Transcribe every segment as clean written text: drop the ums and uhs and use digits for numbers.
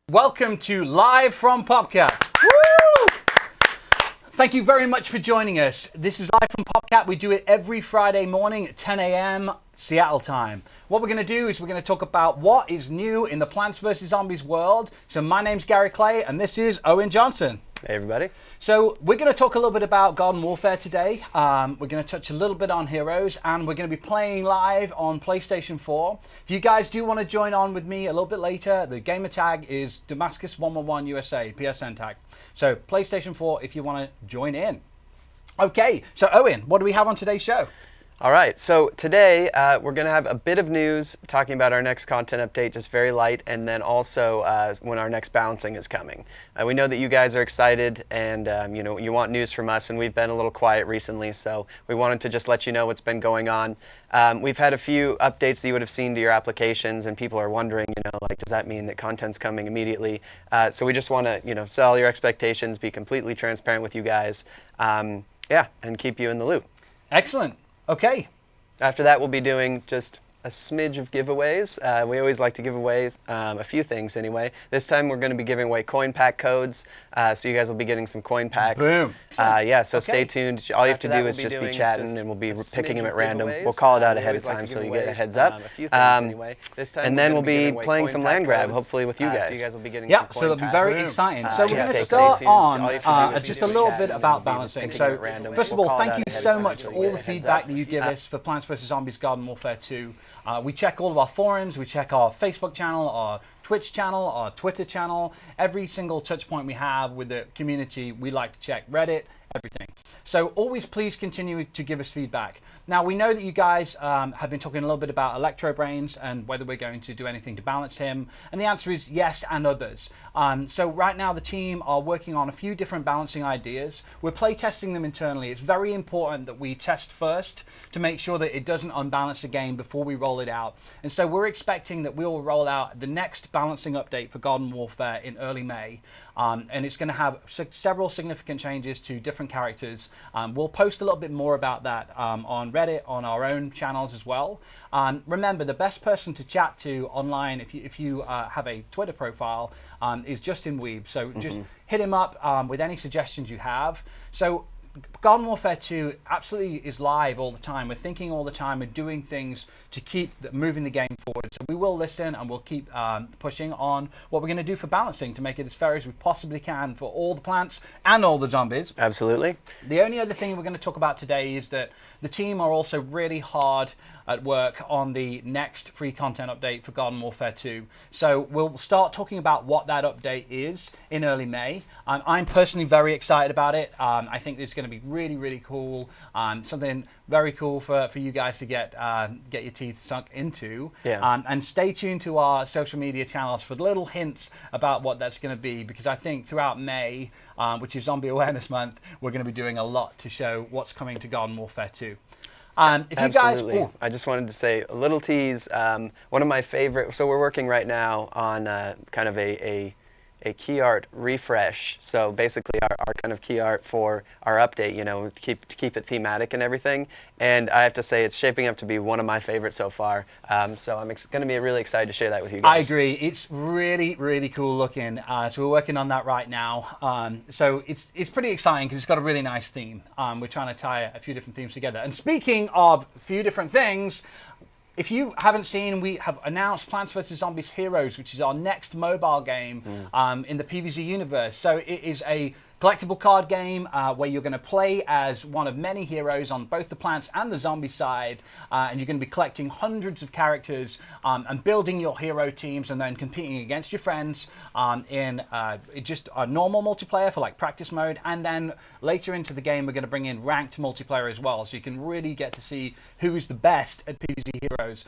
Welcome to Live from PopCat. Woo! Thank you very much for joining us. This is Live from PopCat. We do it every Friday morning at 10 a.m. Seattle time. What we're going to do is we're going to talk about what is new in the Plants vs. Zombies world. So my name's Gary Clay, and this is Owen Johnson. Hey everybody. So we're going to talk a little bit about Garden Warfare today. We're going to touch a little bit on Heroes, and we're going to be playing live on PlayStation 4. If you guys do want to join on with me a little bit later, the gamer tag is Damascus111 USA, PSN tag. So PlayStation 4 if you want to join in. Okay, so Owen, what do we have on today's show? All right, so today we're going to have a bit of news talking about our next content update, just very light, and then also when our next balancing is coming. We know that you guys are excited and you want news from us, and we've been a little quiet recently, so we wanted to just let you know what's been going on. We've had a few updates that you would have seen to your applications, and people are wondering, does that mean that content's coming immediately? So we just want to, set all your expectations, be completely transparent with you guys, and keep you in the loop. Excellent. Okay. After that, we'll be doing just a smidge of giveaways. We always like to give away a few things anyway. This time we're going to be giving away coin pack codes, so you guys will be getting some coin packs. Boom. So stay tuned. All you have to do is just be chatting, and we'll be picking them at random. We'll call it out ahead of time so you get a heads up. And then we'll be playing some land grab, hopefully with you guys. So you guys will be getting some coin so that'll be very exciting. So we're going to start start on just a little bit about balancing. So first of all, thank you so much for all the feedback that you give us for Plants vs. Zombies Garden Warfare 2. We check all of our forums, we check our Facebook channel, our Twitch channel, our Twitter channel, every single touch point we have with the community. We like to check Reddit, everything. So always please continue to give us feedback. Now we know that you guys have been talking a little bit about Electro Brains and whether we're going to do anything to balance him, and the answer is yes, and others. So right now the team are working on a few different balancing ideas. We're play testing them internally. It's very important that we test first to make sure that it doesn't unbalance the game before we roll it out. And so we're expecting that we will roll out the next balancing update for Garden Warfare in early May. And it's going to have several significant changes to different characters. We'll post a little bit more about that on Reddit, on our own channels as well. Remember, the best person to chat to online, if you have a Twitter profile, is Justin Weeb. So just hit him up with any suggestions you have. So Garden Warfare 2 absolutely is live all the time. We're thinking all the time. We're doing things to keep moving the game forward. So we will listen and we'll keep pushing on what we're going to do for balancing to make it as fair as we possibly can for all the plants and all the zombies. Absolutely. The only other thing we're going to talk about today is that the team are also really hard at work on the next free content update for Garden Warfare 2. So we'll start talking about what that update is in early May. I'm personally very excited about it. I think it's going to be really, really cool. Something very cool for you guys to get your teeth sunk into. Yeah. And stay tuned to our social media channels for little hints about what that's going to be, because I think throughout May, which is Zombie Awareness Month, we're going to be doing a lot to show what's coming to Garden Warfare 2. If you Absolutely. guys, I just wanted to say a little tease. One of my favorite. So we're working right now on kind of a key art refresh. So basically our kind of key art for our update, to keep it thematic and everything. And I have to say it's shaping up to be one of my favorites so far. So I'm going to be really excited to share that with you guys. I agree. It's really, really cool looking. So we're working on that right now. So it's pretty exciting because it's got a really nice theme. We're trying to tie a few different themes together. And speaking of a few different things, if you haven't seen, we have announced Plants vs. Zombies Heroes, which is our next mobile game in the PvZ universe. So it is a collectible card game where you're going to play as one of many heroes on both the plants and the zombie side, and you're going to be collecting hundreds of characters and building your hero teams and then competing against your friends in just a normal multiplayer for like practice mode, and then later into the game we're going to bring in ranked multiplayer as well, so you can really get to see who is the best at PvZ Heroes.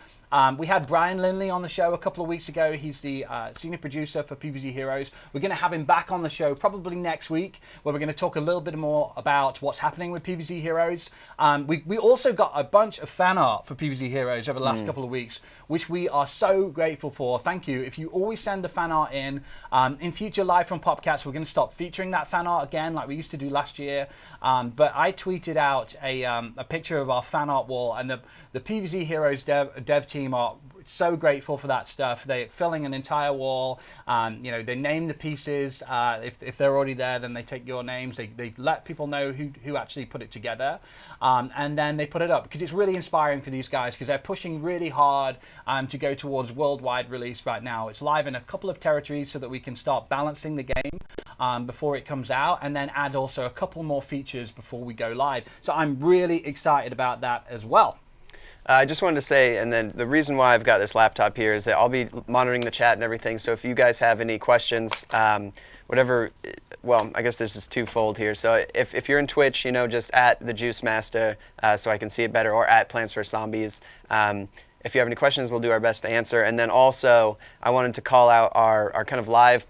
We had Brian Lindley on the show a couple of weeks ago. He's the senior producer for PvZ Heroes. We're going to have him back on the show probably next week where we're going to talk a little bit more about what's happening with PvZ Heroes. We also got a bunch of fan art for PvZ Heroes over the last couple of weeks, which we are so grateful for. Thank you. If you always send the fan art in future Live from Popcats, we're going to stop featuring that fan art again like we used to do last year. But I tweeted out a picture of our fan art wall, and the PvZ Heroes dev team are so grateful for that stuff. They're filling an entire wall. They name the pieces. If they're already there, then they take your names. They let people know who actually put it together. And then they put it up because it's really inspiring for these guys because they're pushing really hard to go towards worldwide release right now. It's live in a couple of territories so that we can start balancing the game before it comes out, and then add also a couple more features before we go live. So I'm really excited about that as well. I just wanted to say, and then the reason why I've got this laptop here is that I'll be monitoring the chat and everything. So if you guys have any questions, whatever, well, I guess this is twofold here. So if you're in Twitch, just at the Juice Master, so I can see it better, or at Plants vs Zombies. If you have any questions, we'll do our best to answer. And then also, I wanted to call out our kind of live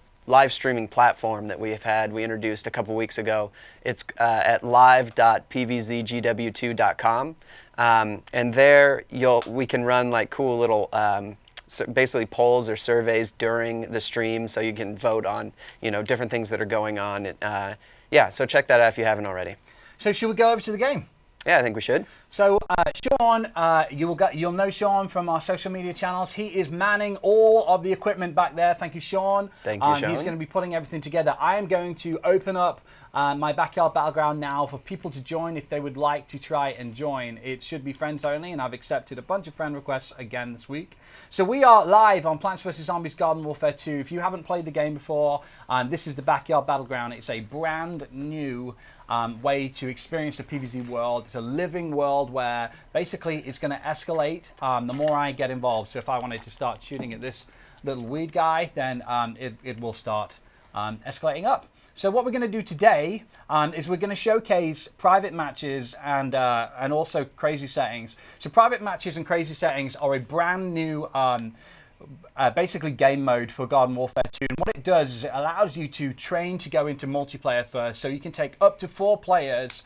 streaming platform that we introduced a couple weeks ago. It's at live.pvzgw2.com. And there we can run like cool little basically polls or surveys during the stream, so you can vote on different things that are going on. So check that out if you haven't already. So should we go over to the game? Yeah, I think we should. So Sean, you'll know Sean from our social media channels. He is manning all of the equipment back there. Thank you, Sean. Thank you, Sean. He's going to be putting everything together. I am going to open up my Backyard Battleground now for people to join if they would like to try and join. It should be friends only, and I've accepted a bunch of friend requests again this week. So we are live on Plants vs Zombies Garden Warfare 2. If you haven't played the game before, this is the Backyard Battleground. It's a brand new way to experience the PvZ world. It's a living world where basically it's going to escalate the more I get involved. So if I wanted to start shooting at this little weed guy, then it will start escalating up. So what we're going to do today is we're going to showcase private matches and also crazy settings. So private matches and crazy settings are a brand new basically game mode for Garden Warfare 2, and what it does is it allows you to train to go into multiplayer first, so you can take up to 4 players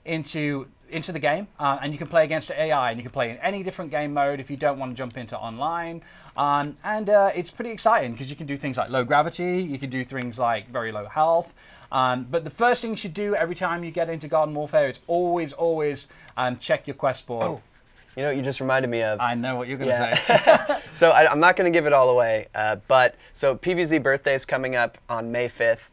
into the game, and you can play against the AI, and you can play in any different game mode if you don't want to jump into online, and it's pretty exciting because you can do things like low gravity, you can do things like very low health, but the first thing you should do every time you get into Garden Warfare is always check your quest board. Oh. You know what you just reminded me of? I know what you're going to say. So I'm not going to give it all away, but so PvZ birthday is coming up on May 5th.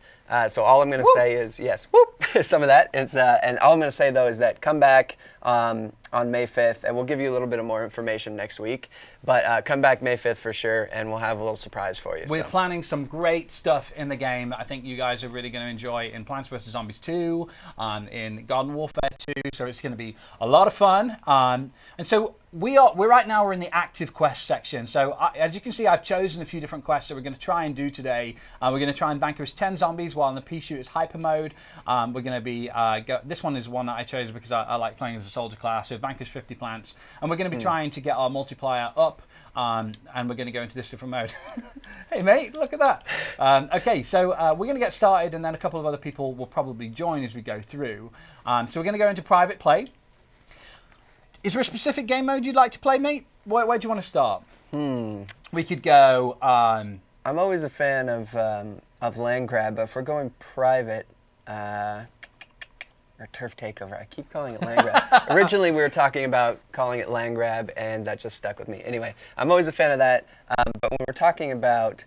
So all I'm going to say is, yes, whoop, some of that. And all I'm going to say, though, is that come back on May 5th, and we'll give you a little bit of more information next week. But come back May 5th for sure, and we'll have a little surprise for you. We're planning some great stuff in the game that I think you guys are really going to enjoy in Plants vs. Zombies 2, in Garden Warfare 2, so it's going to be a lot of fun. And so we're right now we're in the active quest section. So as you can see, I've chosen a few different quests that we're going to try and do today. We're going to try and vanquish 10 zombies while in the pea shooter's hyper mode. We're going to be this one is one that I chose because I like playing as a soldier class. So vanquish 50 plants, and we're going to be trying to get our multiplier up. And we're going to go into this different mode. Hey mate, look at that. Okay, so we're going to get started, and then a couple of other people will probably join as we go through. So we're going to go into private play. Is there a specific game mode you'd like to play, mate? Where do you want to start? We could go... I'm always a fan of land grab, but if we're going private... or turf takeover. I keep calling it land grab. Originally, we were talking about calling it land grab, and that just stuck with me. Anyway, I'm always a fan of that. But when we're talking about,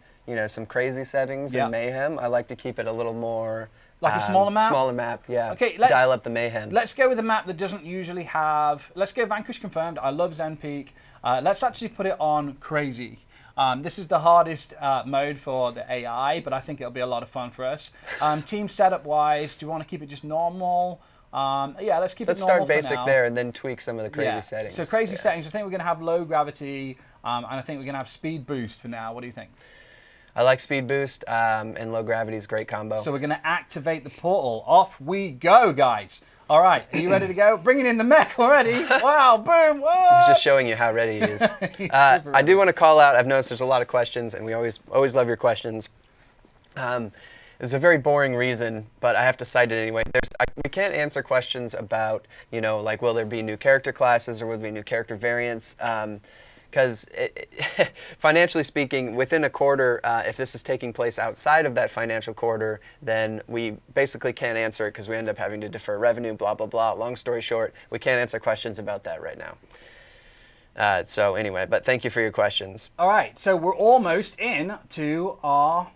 some crazy settings and mayhem, I like to keep it a little more... Like a smaller map? Smaller map, yeah. Okay, dial up the mayhem. Let's go with a map that doesn't usually have... Let's go Vanquish Confirmed. I love Zen Peak. Let's actually put it on Crazy. This is the hardest mode for the AI, but I think it'll be a lot of fun for us. Team setup-wise, do you want to keep it just normal? Yeah, let's keep it normal. Let's start basic there and then tweak some of the crazy settings. So crazy settings, I think we're going to have low gravity, and I think we're going to have speed boost for now. What do you think? I like speed boost, and low gravity is a great combo. So we're going to activate the portal. Off we go, guys. All right, are you ready to go? Bringing in the mech already. Wow, boom. Whoa. He's just showing you how ready he is. I do want to call out, I've noticed there's a lot of questions, and we always love your questions. And There's a very boring reason, but I have to cite it anyway. We can't answer questions about, like, will there be new character classes or will there be new character variants? Because financially speaking, within a quarter, if this is taking place outside of that financial quarter, then we basically can't answer it because we end up having to defer revenue, blah, blah, blah. Long story short, we can't answer questions about that right now. So anyway, but thank you for your questions. All right, so we're almost in to our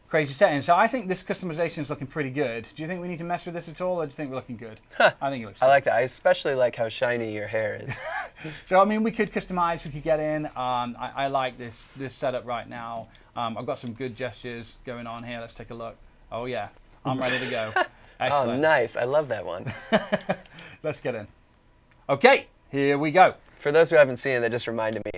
crazy settings. So I think this customization is looking pretty good. Do you think we need to mess with this at all, or do you think we're looking good? I think it looks good. I like that. I especially like how shiny your hair is. So, I mean, we could customize, we could get in. I like this setup right now. I've got some good gestures going on here. Let's take a look. Oh, yeah. I'm ready to go. Excellent. Oh, nice. I love that one. Let's get in. Okay, here we go. For those who haven't seen it, that just reminded me,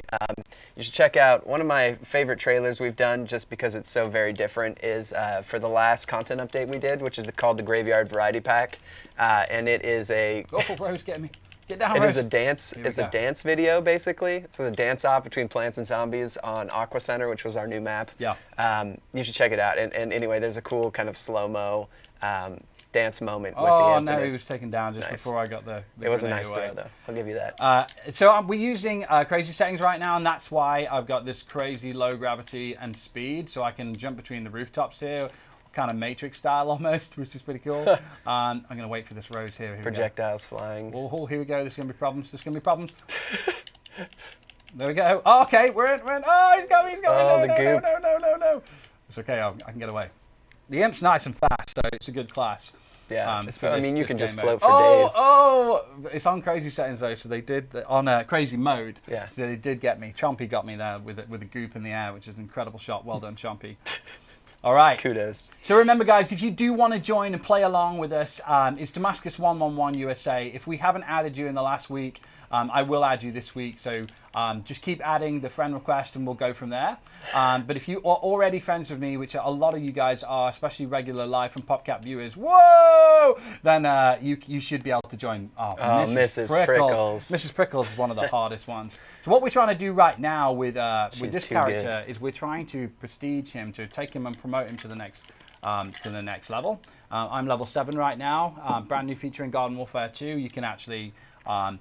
you should check out one of my favorite trailers we've done, just because it's so very different, is for the last content update we did, which is called the Graveyard Variety Pack. And it is a... Go for Rose, get me. Get down, It Rose. is a dance. It's a dance video, basically. It's a dance-off between Plants and Zombies on Aqua Center, which was our new map. Yeah. You should check it out. And anyway, there's a cool kind of slow-mo dance moment with the Oh, Amphibious. no, he was taken down just Nice. before I got the It was a grenade nice away. throw, though. I'll give you that. So we're using crazy settings right now, and that's why I've got this crazy low gravity and speed, so I can jump between the rooftops here, kind of Matrix style almost, which is pretty cool. I'm going to wait for this Rose here. Here Projectiles flying. Oh, here we go. There's going to be problems. There's going to be problems. There we go. Oh, okay, we're in. Oh, he's got me. He's got me. Oh, No, the no, goop. no. It's okay. I can get away. The Imp's nice and fast, so it's a good class. Yeah, for I mean, you this can just game float mode. for days. Oh, it's on crazy settings though, so they did on crazy mode. Yeah. So they did get me. Chompy got me there with the goop in the air, which is an incredible shot. Well done, Chompy. All right. Kudos. So remember, guys, if you do want to join and play along with us, it's Damascus 111 USA. If we haven't added you in the last week, I will add you this week. So just keep adding the friend request and we'll go from there. But if you are already friends with me, which a lot of you guys are, especially regular live from PopCap viewers, whoa, then you should be able to join. Oh, Mrs. Prickles. Mrs. Prickles is one of the hardest ones. So what we're trying to do right now with this too character is we're trying to prestige him, to take him and promote him to the next level. I'm level 7 right now. Brand new feature in Garden Warfare 2. You can actually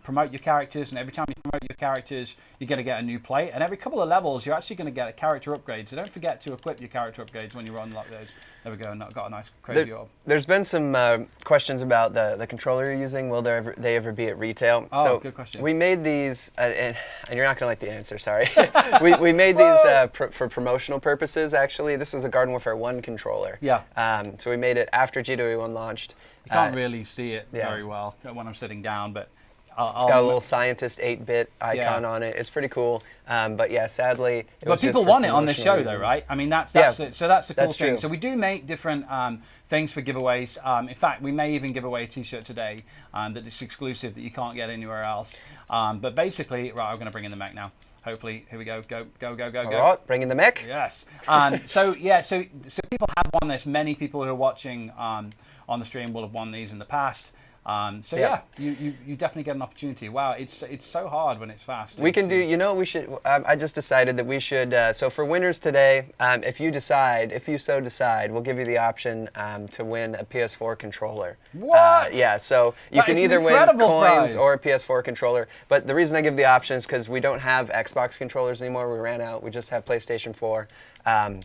promote your characters, and every time you promote your characters, you're going to get a new plate. And every couple of levels, you're actually going to get a character upgrade. So don't forget to equip your character upgrades when you unlock those. There we go, and got a nice crazy orb. There's been some questions about the controller you're using. Will they ever be at retail? Oh, so good question. We made these, and you're not going to like the answer, sorry. we made these for promotional purposes, actually. This is a Garden Warfare 1 controller. Yeah. So we made it after GW1 launched. You can't really see it very well when I'm sitting down, but it's got a little scientist 8-bit icon on it. It's pretty cool. But yeah, sadly, but people want it on this show, though, right? I mean, that's it. So that's the cool thing. True. So we do make different things for giveaways. In fact, we may even give away a T-shirt today that is exclusive that you can't get anywhere else. But basically, right, I'm going to bring in the mech now. Hopefully, here we go. Go. All right, bring in the mech. Yes. So people have won this. Many people who are watching on the stream will have won these in the past. Yeah, you definitely get an opportunity. Wow, it's so hard when it's fast. We can do, we should, I just decided that we should, so for winners today, if you so decide, we'll give you the option to win a PS4 controller. What? Yeah, so you can either win coins or a PS4 controller, but the reason I give the option is because we don't have Xbox controllers anymore. We ran out. We just have PlayStation 4. What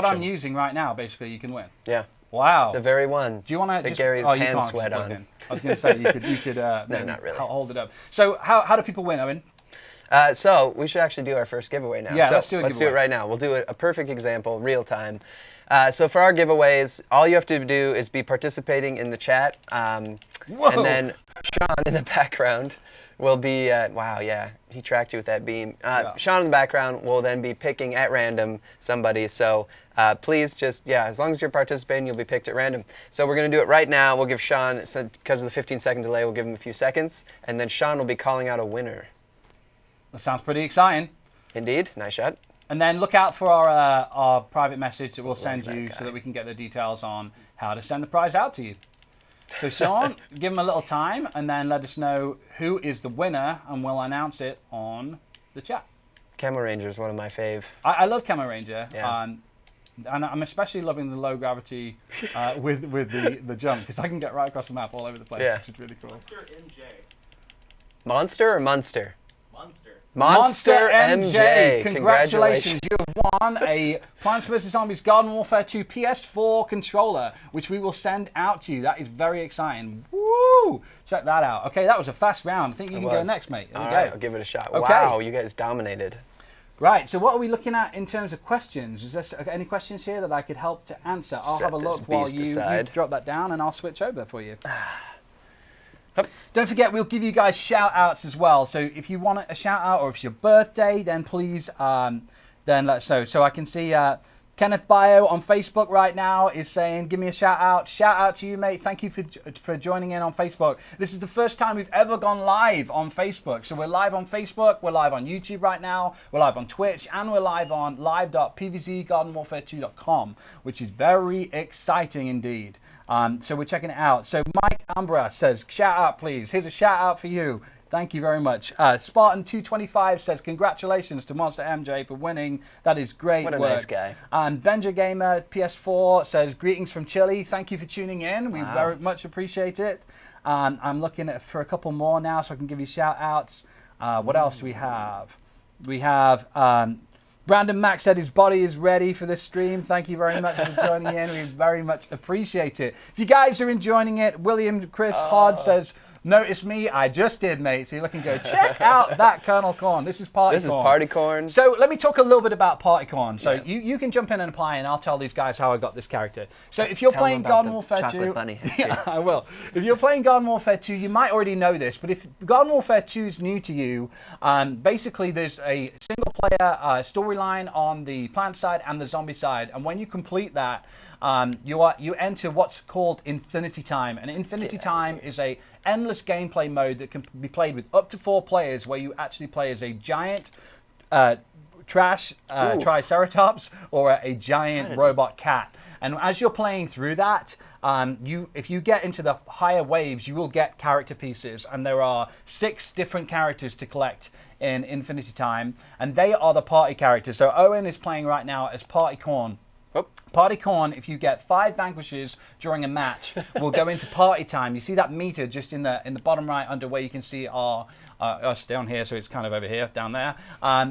I'm using right now, basically, you can win. Yeah. Wow. The very one. Do you want to that Gary's hands sweat on? I was going to say you could no, not really. hold it up. So how do people win, Owen? So we should actually do our first giveaway now. Yeah, so let's do it. Let's do it right now. We'll do a perfect example, real time. So for our giveaways, all you have to do is be participating in the chat, and then Sean in the background will be, wow, yeah, he tracked you with that beam. Sean in the background will then be picking at random somebody. So please just, as long as you're participating, you'll be picked at random. So we're going to do it right now. We'll give Sean, because of the 15-second delay, we'll give him a few seconds, and then Sean will be calling out a winner. That sounds pretty exciting. Indeed. Nice shot. And then look out for our private message that we'll send you so that we can get the details on how to send the prize out to you. So Sean, give him a little time and then let us know who is the winner and we'll announce it on the chat. Camo Ranger is one of my fave. I love Camo Ranger. Yeah. And I'm especially loving the low gravity with the jump, because I can get right across the map all over the place, which is really cool. Monster MJ. Monster or Munster? Monster. Monster MJ. Congratulations. You have won a Plants vs. Zombies Garden Warfare 2 PS4 controller, which we will send out to you. That is very exciting. Woo! Check that out. Okay, that was a fast round. I think you can go next, mate. There All you right, go. I'll give it a shot. Okay. Wow, you guys dominated. Right, so what are we looking at in terms of questions? Is there any questions here that I could help to answer? I'll have a look while you drop that down, and I'll switch over for you. Don't forget, we'll give you guys shout outs as well. So if you want a shout out, or if it's your birthday, then please then let us know. So I can see Kenneth Bio on Facebook right now is saying, give me a shout out. Shout out to you, mate. Thank you for joining in on Facebook. This is the first time we've ever gone live on Facebook. So we're live on Facebook, we're live on YouTube right now, we're live on Twitch, and we're live on live.pvzgardenwarfare2.com, which is very exciting indeed. So we're checking it out. So Mike Ambra says, shout out please. Here's a shout out for you. Thank you very much. Spartan225 says, congratulations to Monster MJ for winning. That is great work. What a nice guy. And Benja Gamer PS4 says, greetings from Chile. Thank you for tuning in. We very much appreciate it. I'm looking for a couple more now so I can give you shout outs. What else do we have? We have Brandon Mack said his body is ready for this stream. Thank you very much for joining in. We very much appreciate it. If you guys are enjoying it, William Chris Hod says, notice me, I just did, mate. So you look and go, check out that Colonel Corn. This is Party Corn. This is Party Corn. So let me talk a little bit about Party Corn. So you can jump in and apply, and I'll tell these guys how I got this character. So if you're playing Garden Warfare 2, yeah, I will. If you're playing Garden Warfare 2, you might already know this, but if Garden Warfare 2 is new to you, basically there's a single player storyline on the plant side and the zombie side, and when you complete that, you enter what's called Infinity Time, and Infinity Time is a endless gameplay mode that can be played with up to 4 players, where you actually play as a giant triceratops or a giant robot cat. And as you're playing through that, if you get into the higher waves, you will get character pieces, and there are 6 different characters to collect in Infinity Time, and they are the party characters. So Owen is playing right now as Party Corn. Party Corn, if you get 5 vanquishes during a match, will go into party time. You see that meter just in the bottom right under where you can see us down here, so it's kind of over here, down there.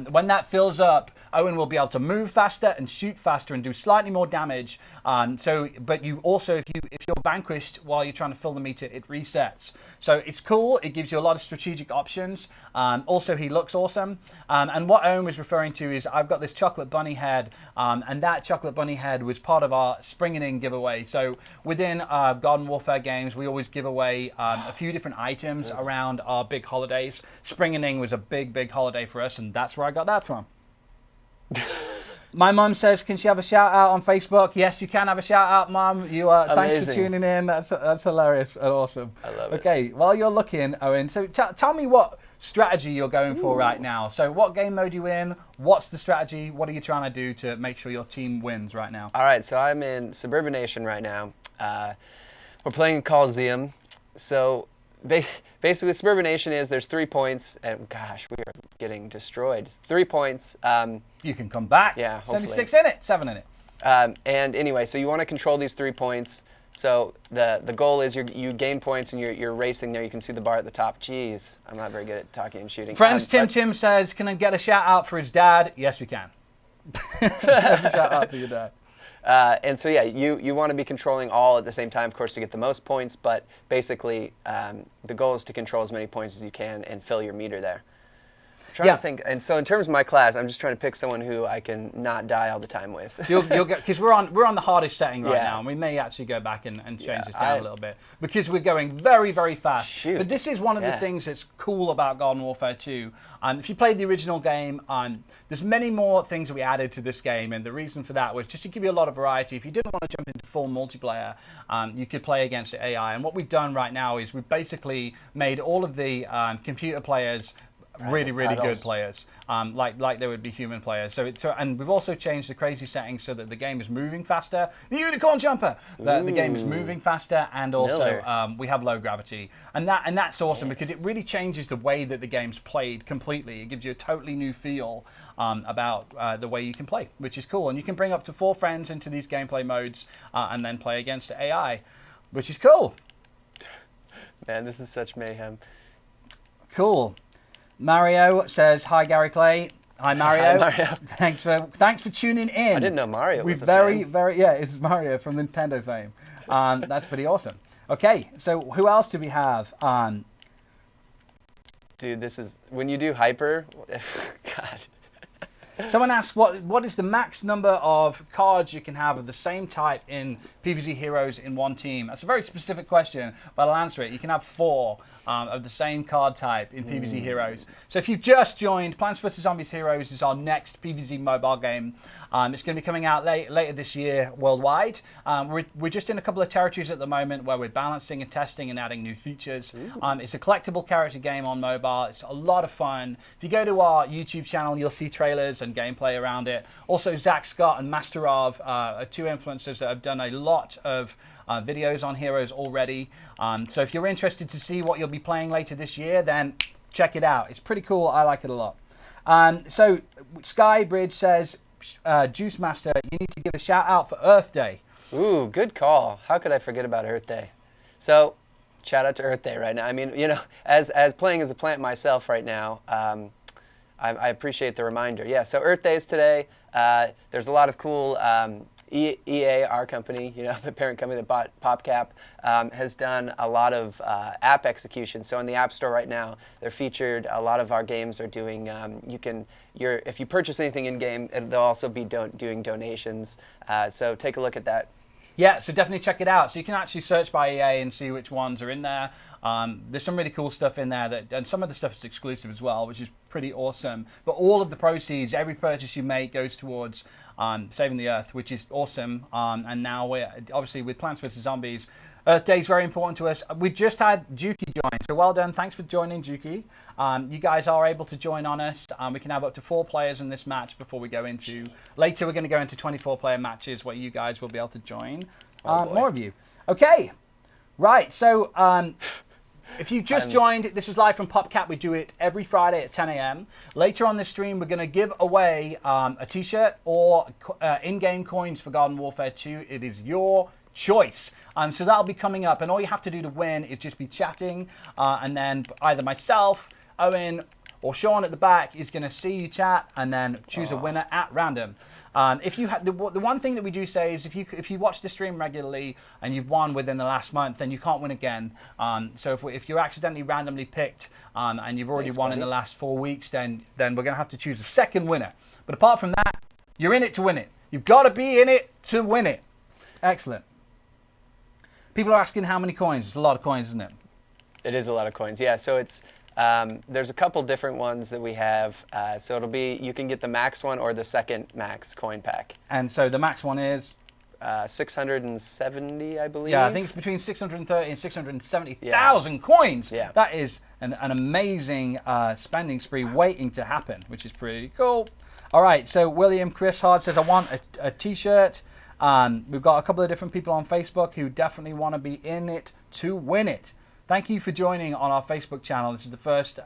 When that fills up, Owen will be able to move faster and shoot faster and do slightly more damage. But you also, if you're vanquished while you're trying to fill the meter, it resets. So it's cool. It gives you a lot of strategic options. Also, he looks awesome. And what Owen was referring to is, I've got this chocolate bunny head, and that chocolate bunny head was part of our Spring-ing giveaway. So within Garden Warfare games, we always give away a few different items around our big holidays. Spring-ing was a big holiday for us, and that's where I got that from. My mum says, can she have a shout out on Facebook? Yes, you can have a shout out, Mum. Thanks for tuning in. That's hilarious and awesome. I love it. Okay, while you're looking, Owen, so tell me what strategy you're going for right now. So what game mode are you in? What's the strategy? What are you trying to do to make sure your team wins right now? All right, so I'm in Suburban Nation right now. We're playing Coliseum. So basically, Suburban Nation is, there's 3 points, and gosh, we are getting destroyed. 3 points. You can come back. Yeah, hopefully. 76 in it, 7 in it. And anyway, so you want to control these 3 points. So the goal is you gain points and you're racing there. You can see the bar at the top. Jeez, I'm not very good at talking and shooting. Friends, Tim says, can I get a shout out for his dad? Yes, we can. Shout out for your dad. And so yeah, you want to be controlling all at the same time, of course, to get the most points. But basically, the goal is to control as many points as you can and fill your meter there. Trying to think, and so in terms of my class, I'm just trying to pick someone who I can not die all the time with. You'll get, because we're on the hardest setting right now, and we may actually go back and change it down a little bit because we're going very fast. Shoot. But this is one of the things that's cool about Garden Warfare 2. If you played the original game, there's many more things that we added to this game, and the reason for that was just to give you a lot of variety. If you didn't want to jump into full multiplayer, you could play against the AI. And what we've done right now is we've basically made all of the computer players really good Paddles. players, like there would be human players. So and we've also changed the crazy settings so that the game is moving faster. The unicorn jumper, the game is moving faster, and also we have low gravity, and that's awesome because it really changes the way that the game's played completely. It gives you a totally new feel about the way you can play, which is cool. And you can bring up to 4 friends into these gameplay modes and then play against the AI, which is cool. Man, this is such mayhem. Cool. Mario says, hi, Gary Clay. Hi, Mario. Hi, Mario. Thanks for tuning in. I didn't know Mario was a fan. It's Mario from Nintendo fame. That's pretty awesome. Okay, so who else do we have? Dude, this is, when you do hyper, God. Someone asked, what is the max number of cards you can have of the same type in PvZ Heroes in one team? That's a very specific question, but I'll answer it. You can have 4 of the same card type in PvZ Heroes. So if you've just joined, Plants vs. Zombies Heroes is our next PvZ mobile game. It's going to be coming out later this year worldwide. We're just in a couple of territories at the moment where we're balancing and testing and adding new features. It's a collectible character game on mobile. It's a lot of fun. If you go to our YouTube channel, you'll see trailers and gameplay around it. Also, Zach Scott and Masterov are 2 influencers that have done a lot of videos on Heroes already. So if you're interested to see what you'll be playing later this year, then check it out. It's pretty cool. I like it a lot. So Skybridge says, Juice Master, you need to give a shout out for Earth Day. Ooh, good call. How could I forget about Earth Day? So, shout out to Earth Day right now. I mean, you know, as playing as a plant myself right now, I appreciate the reminder. Yeah, so Earth Day is today. There's a lot of cool EA, our company, you know, the parent company that bought PopCap, has done a lot of app execution. So in the App Store right now, they're featured. A lot of our games are doing. If you purchase anything in game, they'll also be doing donations. So take a look at that. Yeah, so definitely check it out. So you can actually search by EA and see which ones are in there. There's some really cool stuff in there, and some of the stuff is exclusive as well, which is pretty awesome. But all of the proceeds, every purchase you make goes towards saving the Earth, which is awesome. And now we're, obviously, with Plants vs. Zombies, Earth Day is very important to us. We just had Juki join, so well done. Thanks for joining, Juki. You guys are able to join on us. We can have up to 4 players in this match before we go into... Later, we're going to go into 24-player matches where you guys will be able to join. More of you. Okay. Right, so... if you just joined, this is live from PopCap. We do it every Friday at 10 a.m. Later on this stream, we're going to give away a T-shirt or in-game coins for Garden Warfare 2. It is your choice. So that'll be coming up, and all you have to do to win is just be chatting, and then either myself, Owen, or Sean at the back is going to see you chat, and then choose a winner at random. If you the one thing that we do say is if you watch the stream regularly and you've won within the last month, then you can't win again. So if you're accidentally randomly picked and you've already won in the last 4 weeks, then we're going to have to choose a second winner. But apart from that, you're in it to win it. You've got to be in it to win it. Excellent. People are asking how many coins. It's a lot of coins, isn't it? It is a lot of coins. Yeah. So it's there's a couple different ones that we have. So it'll be, you can get the max one or the second max coin pack. And so the max one is 670, I believe. Yeah, I think it's between 630 and 670,000 coins. Yeah. That is an amazing spending spree waiting to happen, which is pretty cool. All right, so William Chris Hard says, I want a T-shirt. We've got a couple of different people on Facebook who definitely want to be in it to win it. Thank you for joining on our Facebook channel. This is the first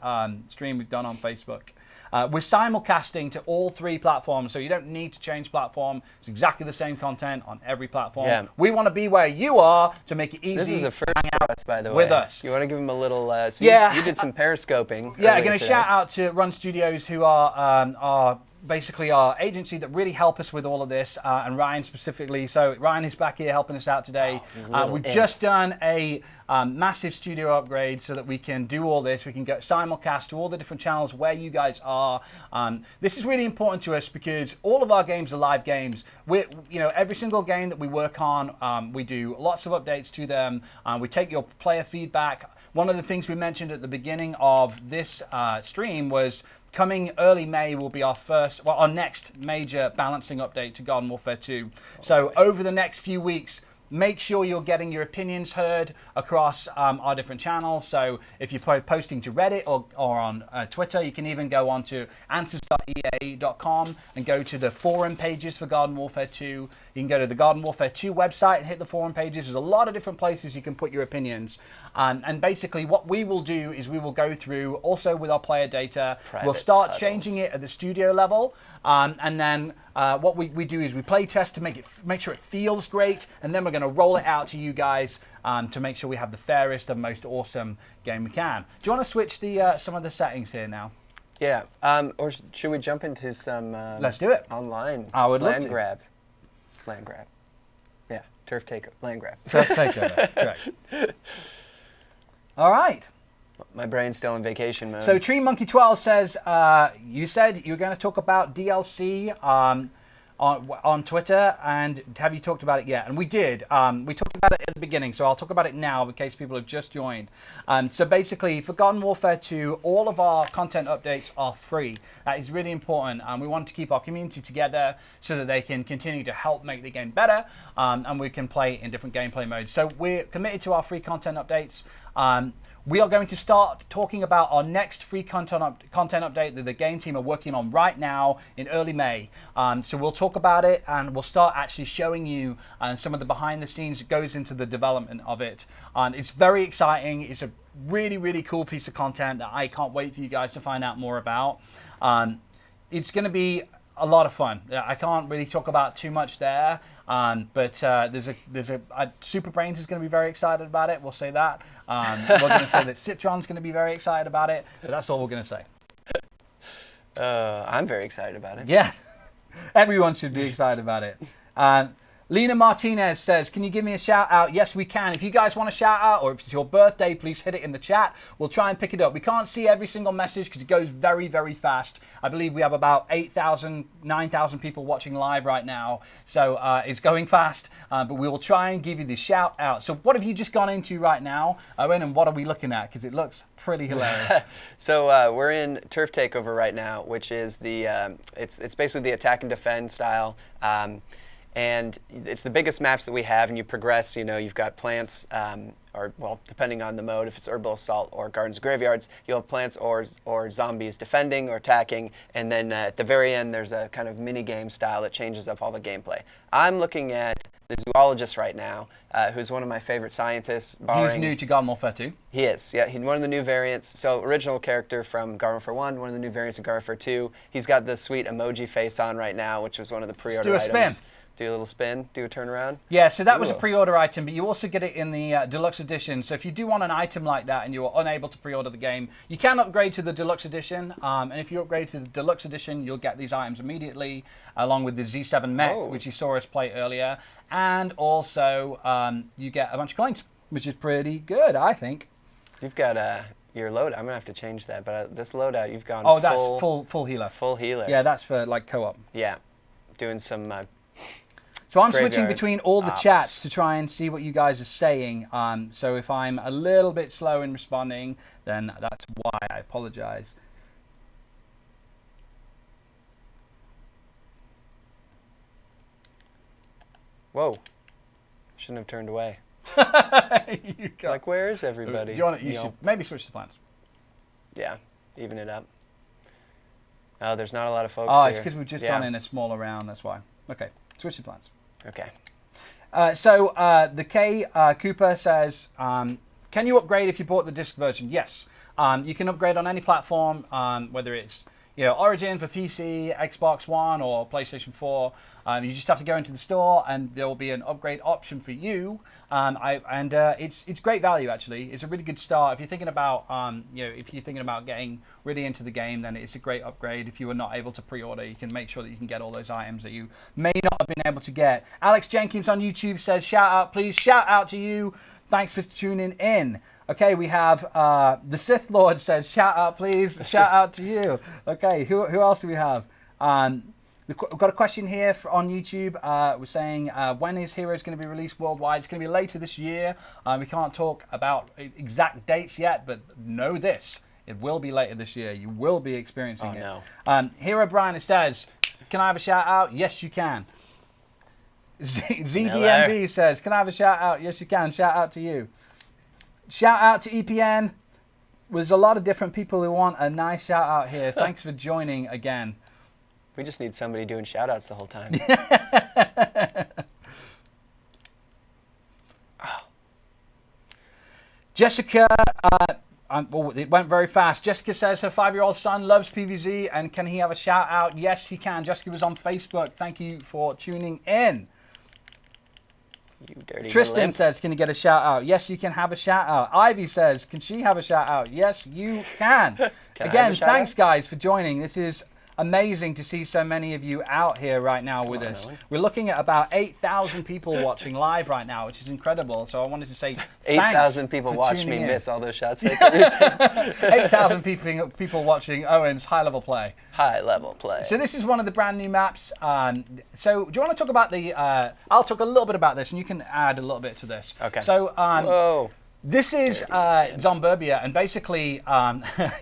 stream we've done on Facebook. We're simulcasting to all 3 platforms, so you don't need to change platform. It's exactly the same content on every platform. Yeah. We want to be where you are to make it easy. This is a first for us, by the way. With us. You want to give them a little... So yeah. You did some periscoping. Yeah, I'm going to shout out to Run Studios, who are basically our agency that really help us with all of this, and Ryan specifically. So Ryan is back here helping us out today. We've just done a massive studio upgrade so that we can do all this. We can get simulcast to all the different channels where you guys are. This is really important to us because all of our games are live games. Every single game that we work on, we do lots of updates to them. We take your player feedback. One of the things we mentioned at the beginning of this stream was coming early May will be our next major balancing update to Garden Warfare 2. So over the next few weeks, make sure you're getting your opinions heard across our different channels. So if you're posting to Reddit or on Twitter, you can even go on to answers.ea.com and go to the forum pages for Garden Warfare 2. You can go to the Garden Warfare 2 website and hit the forum pages. There's a lot of different places you can put your opinions. And basically what we will do is we will go through also with our player data. We'll start changing it at the studio level. And then what we do is we play test to make sure it feels great, and then we're going to roll it out to you guys to make sure we have the fairest and most awesome game we can. Do you want to switch some of the settings here now? Yeah. Or should we jump into some Let's do it. Online I would love land to. grab? Land grab. Yeah, turf takeover. Land grab. Turf takeover. Great. All right. My brain's still in vacation mode. So Tree Monkey 12 says, you said you were going to talk about DLC on Twitter, and have you talked about it yet? And we did. We talked about it at the beginning, so I'll talk about it now in case people have just joined. So basically, for Garden Warfare 2, all of our content updates are free. That is really important. We want to keep our community together so that they can continue to help make the game better, and we can play in different gameplay modes. So we're committed to our free content updates. We are going to start talking about our next free content update that the game team are working on right now in early May. So we'll talk about it, and we'll start actually showing you some of the behind the scenes that goes into the development of it. It's very exciting. It's a really, really cool piece of content that I can't wait for you guys to find out more about. It's going to be a lot of fun. I can't really talk about too much there, but Super Brains is going to be very excited about it. We'll say that. We're going to say that Citron's going to be very excited about it, but that's all we're going to say. I'm very excited about it. Yeah, everyone should be excited about it. Lena Martinez says, can you give me a shout out? Yes, we can. If you guys want a shout out, or if it's your birthday, please hit it in the chat. We'll try and pick it up. We can't see every single message because it goes very, very fast. I believe we have about 8,000, 9,000 people watching live right now. So it's going fast, but we will try and give you the shout out. So what have you just gone into right now, Owen, and what are we looking at? Because it looks pretty hilarious. So we're in Turf Takeover right now, which is it's basically the attack and defend style. And it's the biggest maps that we have, and you progress. You've got plants, or depending on the mode, if it's Herbal Assault or Gardens and Graveyards, you'll have plants or zombies defending or attacking, and then at the very end, there's a kind of mini game style that changes up all the gameplay. I'm looking at the zoologist right now, who's one of my favorite scientists. He's new to Garden Warfare 2. He is, yeah. He's one of the new variants. So original character from Garden Warfare 1, one of the new variants of Garden Warfare 2. He's got the sweet emoji face on right now, which was one of the pre-order items. Do a spin. Do a little spin, do a turnaround. Yeah, so that was a pre-order item, but you also get it in the deluxe edition. So if you do want an item like that and you're unable to pre-order the game, you can upgrade to the deluxe edition. And if you upgrade to the deluxe edition, you'll get these items immediately, along with the Z7 mech, which you saw us play earlier. And also, you get a bunch of coins, which is pretty good, I think. You've got your loadout. I'm gonna have to change that, but this loadout, you've gone. Oh, that's full healer. Full healer. Yeah, that's for like co-op. Yeah, doing some. So I'm switching between all the chats to try and see what you guys are saying. So if I'm a little bit slow in responding, then that's why. I apologize. Whoa! Shouldn't have turned away. Like, where is everybody? Do you want to? You should maybe switch the plans. Yeah, even it up. Oh, there's not a lot of folks here. Oh, it's because we've just gone in a smaller round. That's why. Okay, switch the plans. Okay. So the K Cooper says, can you upgrade if you bought the disc version? Yes. You can upgrade on any platform, whether it's Origin for PC, Xbox One, or PlayStation 4. You just have to go into the store, and there will be an upgrade option for you. It's great value, actually. It's a really good start if you're thinking about getting really into the game. Then it's a great upgrade. If you were not able to pre-order, you can make sure that you can get all those items that you may not have been able to get. Alex Jenkins on YouTube says, "Shout out, please! Shout out to you! Thanks for tuning in." Okay, we have the Sith Lord says, "Shout out, please! Shout out to you." Okay, who else do we have? We've got a question here on YouTube. We're saying, when is Heroes going to be released worldwide? It's going to be later this year. We can't talk about exact dates yet, but know this. It will be later this year. You will be experiencing it. No. Hero Brian says, can I have a shout out? Yes, you can. ZDMB says, can I have a shout out? Yes, you can. Shout out to you. Shout out to EPN. There's a lot of different people who want a nice shout out here. Thanks for joining again. We just need somebody doing shout outs the whole time. Jessica, it went very fast. Jessica says her 5-year-old son loves PVZ and can he have a shout out? Yes, he can. Jessica was on Facebook. Thank you for tuning in. You dirty Tristan says, can you get a shout out? Yes, you can have a shout out. Ivy says, can she have a shout out? Yes, you can. Again, thanks guys for joining. This is amazing to see so many of you out here right now with us. Really? We're looking at about 8,000 people watching live right now, which is incredible. So I wanted to say 8,000 people watch me miss all those shots. 8,000 people watching Owen's high-level play. High-level play. So this is one of the brand new maps. So do you want to talk about the... I'll talk a little bit about this, and you can add a little bit to this. Okay. So whoa. This is Zomburbia, and basically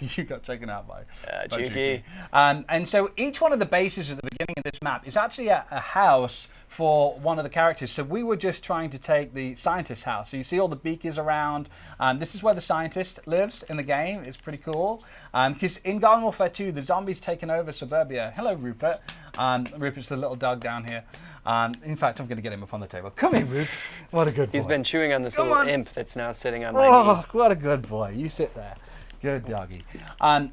you got taken out by Juki. And so each one of the bases at the beginning of this map is actually a house for one of the characters. So we were just trying to take the scientist house. So you see all the beakers around. This is where the scientist lives in the game. It's pretty cool. Because in Garden Warfare 2, the zombies taken over Suburbia. Hello, Rupert. Rupert's the little dog down here. In fact, I'm going to get him up on the table. Come here, Rupert. What a good boy. He's been chewing on this little imp that's now sitting on my knee. Oh, what a good boy. You sit there. Good doggy.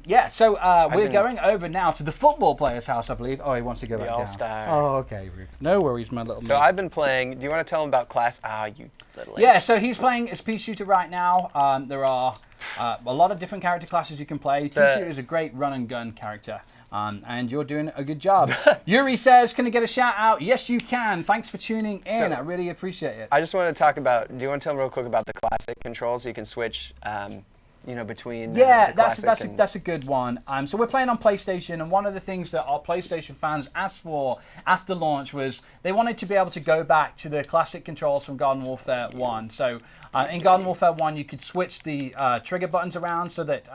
Yeah, so we're going over now to the football player's house, I believe. Oh, he wants to go back down. The All-Star. Oh, okay, Rupert. No worries, my little man. So I've been playing. Do you want to tell him about class? You little imp. Yeah, so he's playing as Pea Shooter right now. There are a lot of different character classes you can play. Pea Shooter is a great run and gun character. And you're doing a good job. Yuri says, can I get a shout out? Yes, you can. Thanks for tuning in. I really appreciate it. I just want to talk about, do you want to tell them real quick about the classic controls so you can switch, between Yeah, the that's a good one. So we're playing on PlayStation, and one of the things that our PlayStation fans asked for after launch was they wanted to be able to go back to the classic controls from Garden Warfare 1. So in Garden Warfare 1, you could switch the trigger buttons around so that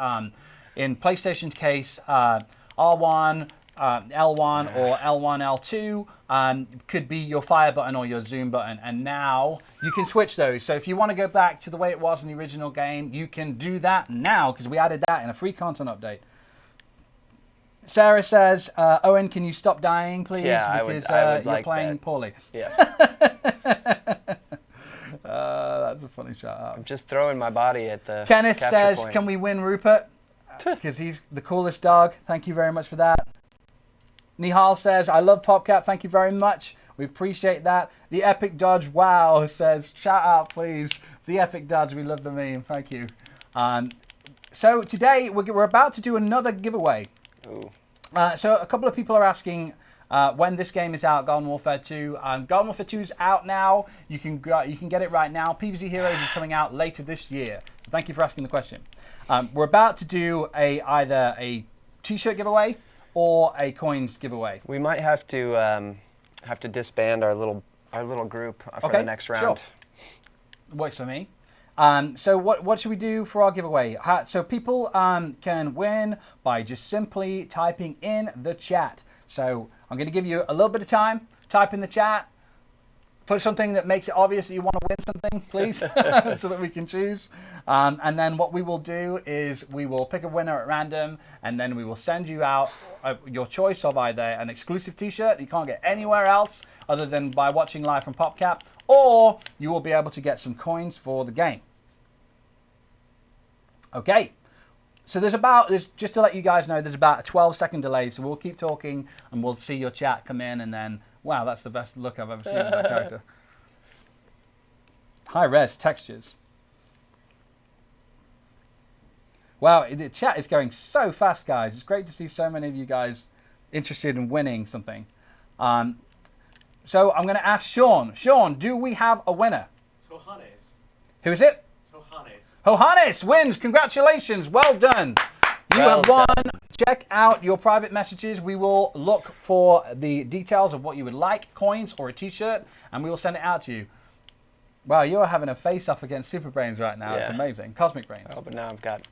in PlayStation's case, R1, L1 or L1, L2 could be your fire button or your zoom button, and now you can switch those. So if you want to go back to the way it was in the original game, you can do that now because we added that in a free content update. Sarah says, Owen, can you stop dying, please? Yeah, because I would you're like playing that. poorly. Yes. That's a funny shout out. I'm just throwing my body at the Kenneth capture says, point. can we win Rupert? Because he's the coolest dog. Thank you very much for that. Nihal says, I love PopCap. Thank you very much. We appreciate that. The Epic Dodge Wow says, shout out, please. The Epic Dodge, we love the meme. Thank you. So today, we're about to do another giveaway. Ooh. So a couple of people are asking when this game is out, Garden Warfare 2. Garden Warfare 2 is out now. You can get it right now. PvZ Heroes is coming out later this year. So thank you for asking the question. We're about to do either a t-shirt giveaway or a coins giveaway. We might have to disband our little group for the next round. Sure. Works for me. So what should we do for our giveaway? So people can win by just simply typing in the chat. So I'm going to give you a little bit of time. Type in the chat. Put something that makes it obvious that you want to win something, please, so that we can choose. And then what we will do is we will pick a winner at random, and then we will send you out your choice of either an exclusive t-shirt that you can't get anywhere else other than by watching live from PopCap, or you will be able to get some coins for the game. Okay. So there's just to let you guys know, there's about a 12-second delay, so we'll keep talking and we'll see your chat come in, and then, wow, that's the best look I've ever seen of my character. High-res textures. Wow, the chat is going so fast, guys. It's great to see so many of you guys interested in winning something. So I'm going to ask Sean. Sean, do we have a winner? Johannes. Who is it? Johannes wins. Congratulations. Well done. You have won. Check out your private messages. We will look for the details of what you would like, coins or a t-shirt, and we will send it out to you. Wow, you're having a face-off against Super Brains right now. Yeah. It's amazing. Cosmic Brains. Oh, but now I've got...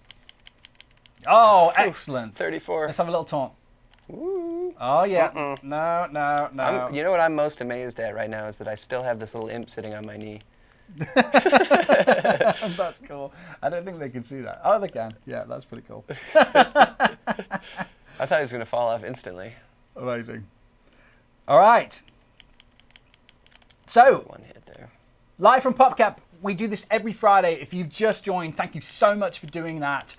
Oh, excellent. 34. Let's have a little taunt. Ooh. Oh, yeah. No. You know what I'm most amazed at right now is that I still have this little imp sitting on my knee. That's cool. I don't think they can see that. Oh, they can. Yeah, that's pretty cool. I thought he was going to fall off instantly. Amazing. All right. So, One hit there. Live from PopCap, we do this every Friday. If you've just joined, thank you so much for doing that.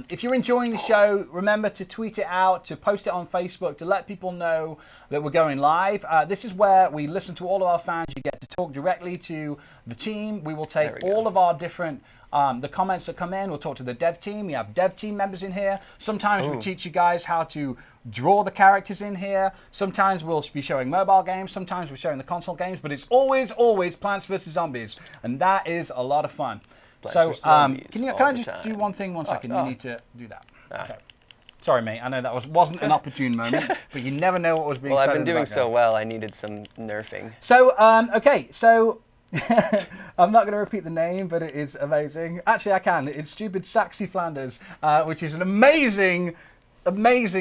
If you're enjoying the show, remember to tweet it out, to post it on Facebook, to let people know that we're going live. This is where we listen to all of our fans. You get to talk directly to the team. We will take all of our different the comments that come in. We'll talk to the dev team. We have dev team members in here. Sometimes we teach you guys how to draw the characters in here. Sometimes we'll be showing mobile games. Sometimes we're showing the console games. But it's always Plants vs. Zombies. And that is a lot of fun. So, can I just do one thing? 1 second. You need to do that. Okay. Sorry, mate. I know that wasn't an opportune moment, but you never know what was being said. Well, I've been doing so well, I needed some nerfing. So, okay. So, I'm not going to repeat the name, but it is amazing. Actually, I can. It's Stupid Saxy Flanders, which is an amazing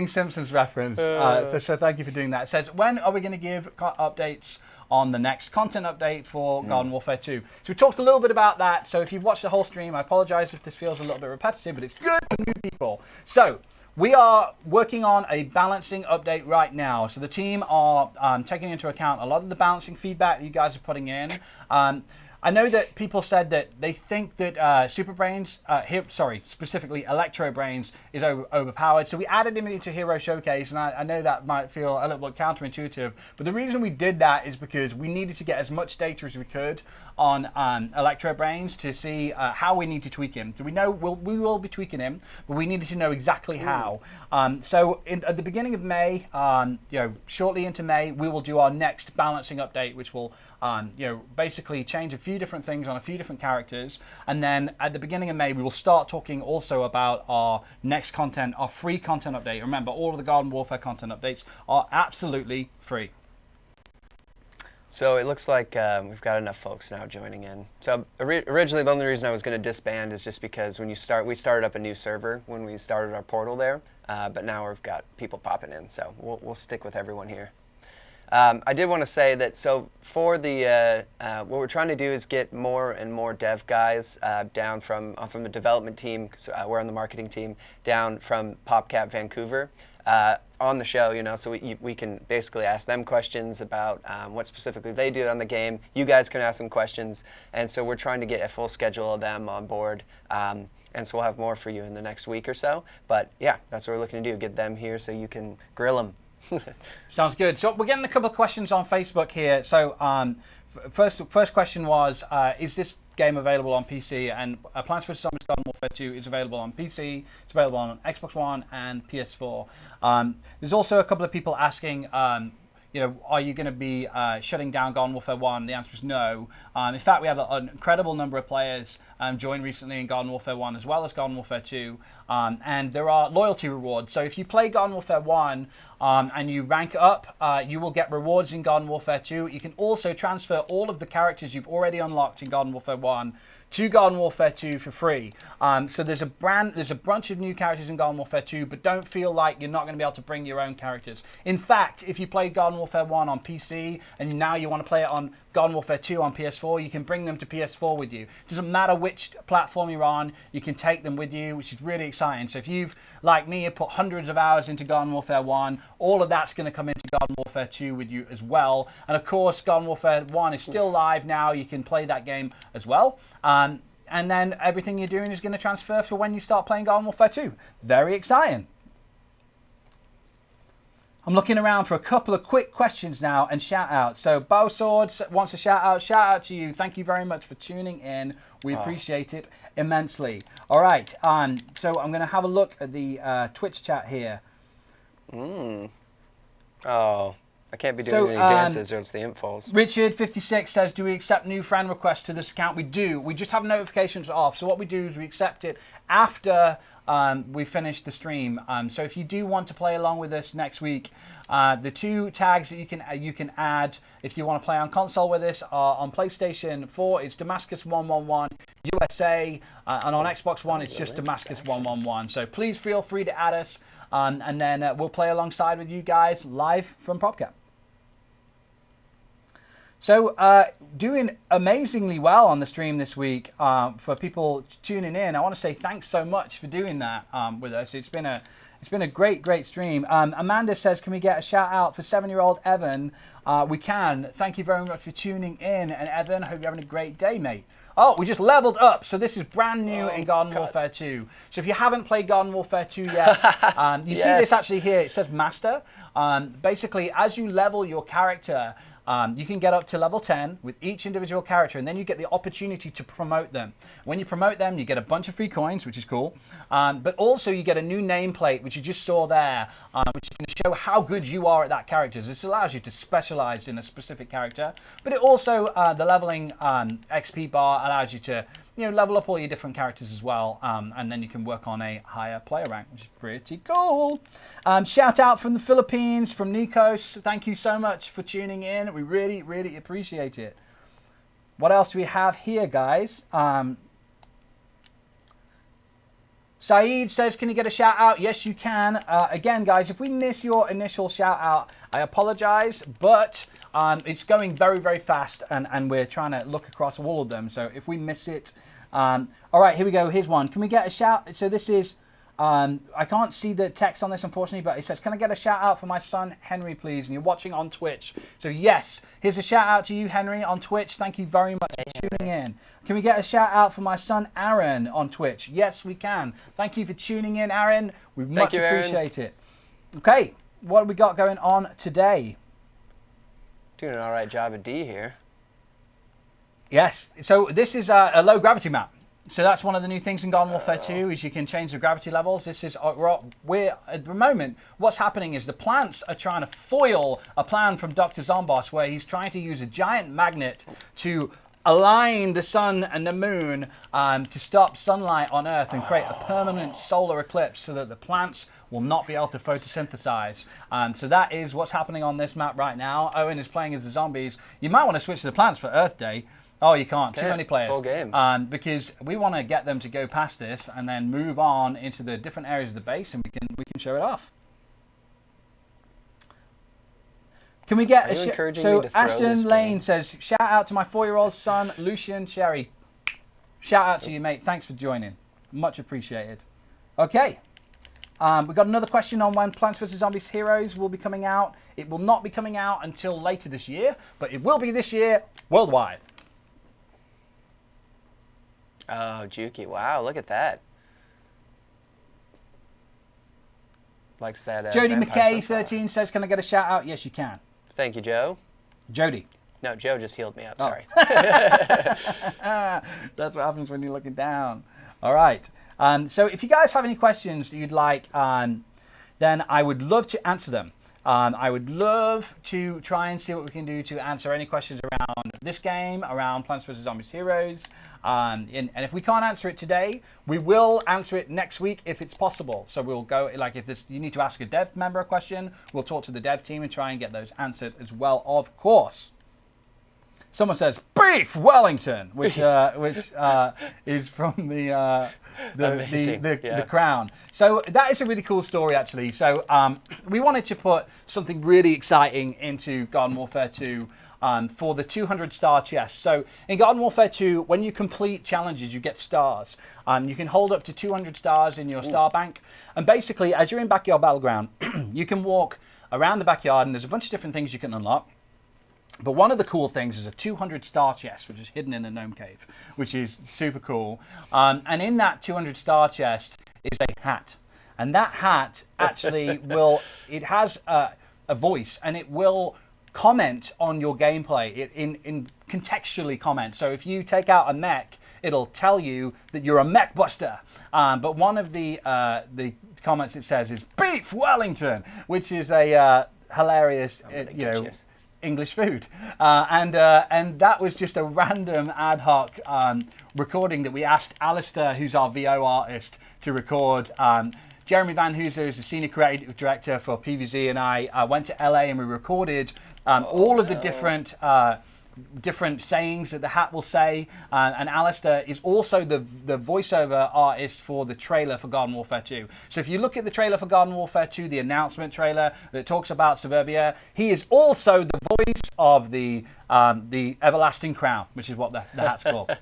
Simpsons reference. So thank you for doing that. It says, when are we going to give updates on the next content update for Garden Warfare 2? So we talked a little bit about that. So if you've watched the whole stream, I apologize if this feels a little bit repetitive, but it's good for new people. So we are working on a balancing update right now. So the team are taking into account a lot of the balancing feedback that you guys are putting in. I know that people said that they think that Super Brains, specifically Electro Brains, is overpowered. So we added him into Hero Showcase, and I know that might feel a little bit counterintuitive. But the reason we did that is because we needed to get as much data as we could on Electro Brains to see how we need to tweak him. So we know we will be tweaking him, but we needed to know exactly how. So at the beginning of May, shortly into May, we will do our next balancing update, which will basically change a few different things on a few different characters. And then at the beginning of May, we will start talking also about our next content, our free content update. Remember, all of the Garden Warfare content updates are absolutely free. So it looks like we've got enough folks now joining in. So originally, the only reason I was going to disband is just because when we started up a new server when we started our portal there. But now we've got people popping in, so we'll stick with everyone here. I did want to say that, so for the, what we're trying to do is get more and more dev guys down from the development team, so we're on the marketing team, down from PopCap Vancouver on the show, so we can basically ask them questions about what specifically they do on the game. You guys can ask them questions, and so we're trying to get a full schedule of them on board. And so we'll have more for you in the next week or so. But yeah, that's what we're looking to do, get them here so you can grill them. Sounds good. So we're getting a couple of questions on Facebook here. So first question was, is this game available on PC? And Plants vs. Zombies Garden Warfare 2 is available on PC. It's available on Xbox One and PS4. There's also a couple of people asking, are you going to be shutting down Garden Warfare 1? The answer is no. In fact, we have an incredible number of players join recently in Garden Warfare 1 as well as Garden Warfare 2. And there are loyalty rewards. So if you play Garden Warfare 1 and you rank up, you will get rewards in Garden Warfare 2. You can also transfer all of the characters you've already unlocked in Garden Warfare 1 to Garden Warfare 2 for free. So there's a bunch of new characters in Garden Warfare 2, but don't feel like you're not going to be able to bring your own characters. In fact, if you played Garden Warfare 1 on PC and now you want to play it on Garden Warfare 2 on PS4, you can bring them to PS4 with you. It doesn't matter which platform you're on, you can take them with you, which is really exciting. So if you've, like me, have put hundreds of hours into Garden Warfare 1, all of that's going to come into Garden Warfare 2 with you as well. And of course, Garden Warfare 1 is still live now. You can play that game as well. And then everything you're doing is going to transfer for when you start playing Garden Warfare 2. Very exciting. I'm looking around for a couple of quick questions now and shout outs. So Bow Swords wants a shout out to you. Thank you very much for tuning in. We appreciate it immensely. All right, so I'm going to have a look at the Twitch chat here. Oh, I can't be doing any dances or else the imp falls. Richard56 says, do we accept new friend requests to this account? We do. We just have notifications off. So what we do is we accept it after we finish the stream. So if you do want to play along with us next week, the two tags that you can add if you want to play on console with us are on PlayStation 4, it's Damascus111. USA, and on Xbox One it's just Damascus 111. So please feel free to add us, and then we'll play alongside with you guys live from PropCap. So doing amazingly well on the stream this week. For people tuning in, I want to say thanks so much for doing that with us. It's been a great stream. Amanda says, can we get a shout out for 7-year-old Evan? We can. Thank you very much for tuning in. And Evan, I hope you're having a great day, mate. Oh, we just leveled up. So this is brand new in Garden Warfare 2. So if you haven't played Garden Warfare 2 yet, you see this actually here. It says Master. Basically, as you level your character, you can get up to level 10 with each individual character, and then you get the opportunity to promote them. When you promote them, you get a bunch of free coins, which is cool, but also you get a new nameplate, which you just saw there, which is going to show how good you are at that character. This allows you to specialize in a specific character, but it also, the leveling XP bar allows you to level up all your different characters as well, and then you can work on a higher player rank, which is pretty cool. Shout out from the Philippines, from Nikos. Thank you so much for tuning in. We really appreciate it. What else do we have here, guys? Saeed says, can you get a shout out? Yes, you can. Again, guys, if we miss your initial shout out, I apologize, but it's going very fast, and we're trying to look across all of them. So if we miss it, all right, here we go. Here's one. Can we get a shout? So this is, I can't see the text on this, unfortunately, but it says, can I get a shout out for my son, Henry, please? And you're watching on Twitch. So yes, here's a shout out to you, Henry, on Twitch. Thank you very much for tuning in. Can we get a shout out for my son, Aaron, on Twitch? Yes, we can. Thank you for tuning in, Aaron. We much appreciate it. Okay, what have we got going on today? Doing an all right job of D here. Yes. So this is a low gravity map. So that's one of the new things in Garden Warfare 2 is you can change the gravity levels. This is we're at the moment. What's happening is the plants are trying to foil a plan from Dr. Zomboss, where he's trying to use a giant magnet to align the sun and the moon to stop sunlight on Earth and create a permanent solar eclipse so that the plants will not be able to photosynthesize. So that is what's happening on this map right now. Owen is playing as the zombies. You might want to switch to the plants for Earth Day. Oh, you can't. Too many players. Full game. Because we want to get them to go past this and then move on into the different areas of the base, and we can show it off. Can we get so Ashton Lane says, shout out to my 4-year-old son, Lucian Sherry. Shout out to you, mate. Thanks for joining. Much appreciated. Okay. We've got another question on when Plants vs. Zombies Heroes will be coming out. It will not be coming out until later this year, but it will be this year worldwide. Oh, Juki. Wow, look at that. Likes that. Jody McKay, 13, says, can I get a shout out? Yes, you can. Thank you, Joe. Jody. No, Joe just healed me up. Sorry. That's what happens when you're looking down. All right. So if you guys have any questions that you'd like, then I would love to answer them. I would love to try and see what we can do to answer any questions around this game, around Plants vs. Zombies Heroes. And if we can't answer it today, we will answer it next week if it's possible. So we'll go, like if you need to ask a dev member a question, we'll talk to the dev team and try and get those answered as well, of course. Someone says Beef Wellington, which is from the Crown. So that is a really cool story, actually. So we wanted to put something really exciting into Garden Warfare 2 for the 200-star chest. So in Garden Warfare 2, when you complete challenges, you get stars. You can hold up to 200 stars in your star bank. And basically, as you're in Backyard Battleground, you can walk around the backyard, and there's a bunch of different things you can unlock. But one of the cool things is a 200-star chest, which is hidden in a gnome cave, which is super cool. And in that 200-star chest is a hat. And that hat actually it has a voice, and it will comment on your gameplay, in contextually comment. So if you take out a mech, it'll tell you that you're a mech buster. But one of the comments it says is Beef Wellington, which is a hilarious, English food. And that was just a random ad hoc recording that we asked Alistair, who's our VO artist, to record. Jeremy Van Hooser is the senior creative director for PVZ, and I went to LA and we recorded all of the different different sayings that the hat will say. And Alistair is also the voiceover artist for the trailer for Garden Warfare 2. So if you look at the trailer for Garden Warfare 2, the announcement trailer that talks about Suburbia, he is also the voice of the Everlasting Crown, which is what the hat's called.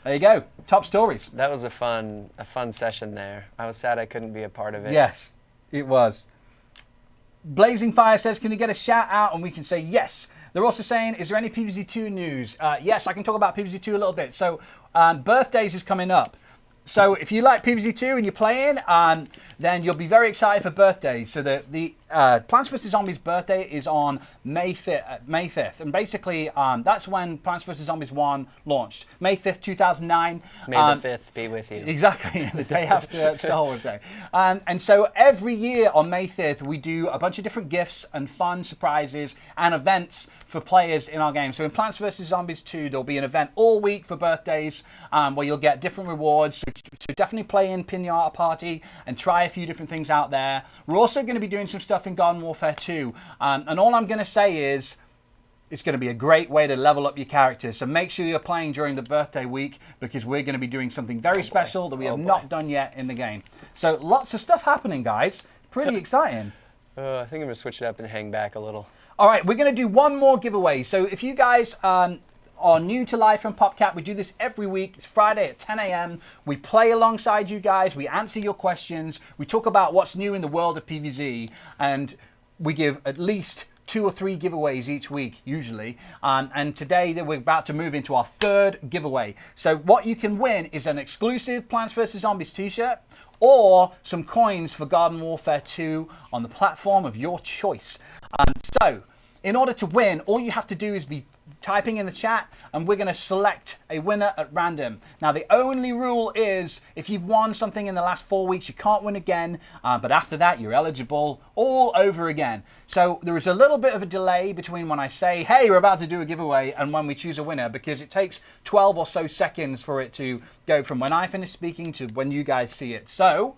There you go. Top stories. That was a fun session there. I was sad I couldn't be a part of it. Yes, it was. Blazing Fire says, can you get a shout out? And we can say yes. They're also saying, is there any PvZ2 news? Yes, I can talk about PvZ2 a little bit. So Birthdays is coming up. So if you like PvZ2 and you're playing, then you'll be very excited for Birthdays. So the Plants vs. Zombies birthday is on May 5th. And basically, that's when Plants vs. Zombies 1 launched. May 5th, 2009. May the 5th be with you. Exactly, the day after Star Wars Day. And so every year on May 5th, we do a bunch of different gifts and fun surprises and events for players in our game. So in Plants vs. Zombies 2, there'll be an event all week for birthdays where you'll get different rewards. So definitely play in Pinata Party and try a few different things out there. We're also going to be doing some stuff in Garden Warfare 2. And all I'm going to say is it's going to be a great way to level up your character. So make sure you're playing during the birthday week because we're going to be doing something very special that we have not done yet in the game. So lots of stuff happening, guys. Pretty exciting. I think I'm going to switch it up and hang back a little. All right, we're going to do one more giveaway. So if you guys are new to Live from PopCap, we do this every week. It's Friday at 10 a.m. We play alongside you guys. We answer your questions. We talk about what's new in the world of PvZ. And we give at least 2 or 3 giveaways each week, usually. And today we're about to move into our 3rd giveaway. So what you can win is an exclusive Plants vs. Zombies t-shirt or some coins for Garden Warfare 2 on the platform of your choice. So in order to win, all you have to do is be typing in the chat and we're going to select a winner at random. Now the only rule is if you've won something in the last 4 weeks, you can't win again, but after that you're eligible all over again. So there is a little bit of a delay between when I say, hey, we're about to do a giveaway and when we choose a winner, because it takes 12 or so seconds for it to go from when I finish speaking to when you guys see it. So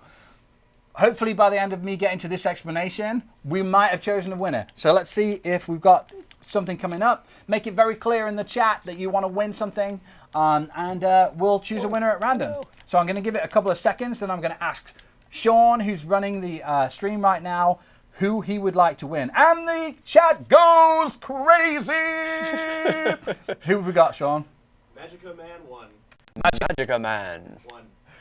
hopefully by the end of me getting to this explanation, we might have chosen a winner. So let's see if we've got something coming up. Make it very clear in the chat that you want to win something, and we'll choose a winner at random. So I'm going to give it a couple of seconds, then I'm going to ask Sean, who's running the stream right now, who he would like to win. And the chat goes crazy! Who have we got, Sean? Magica Man 1. Magica Man.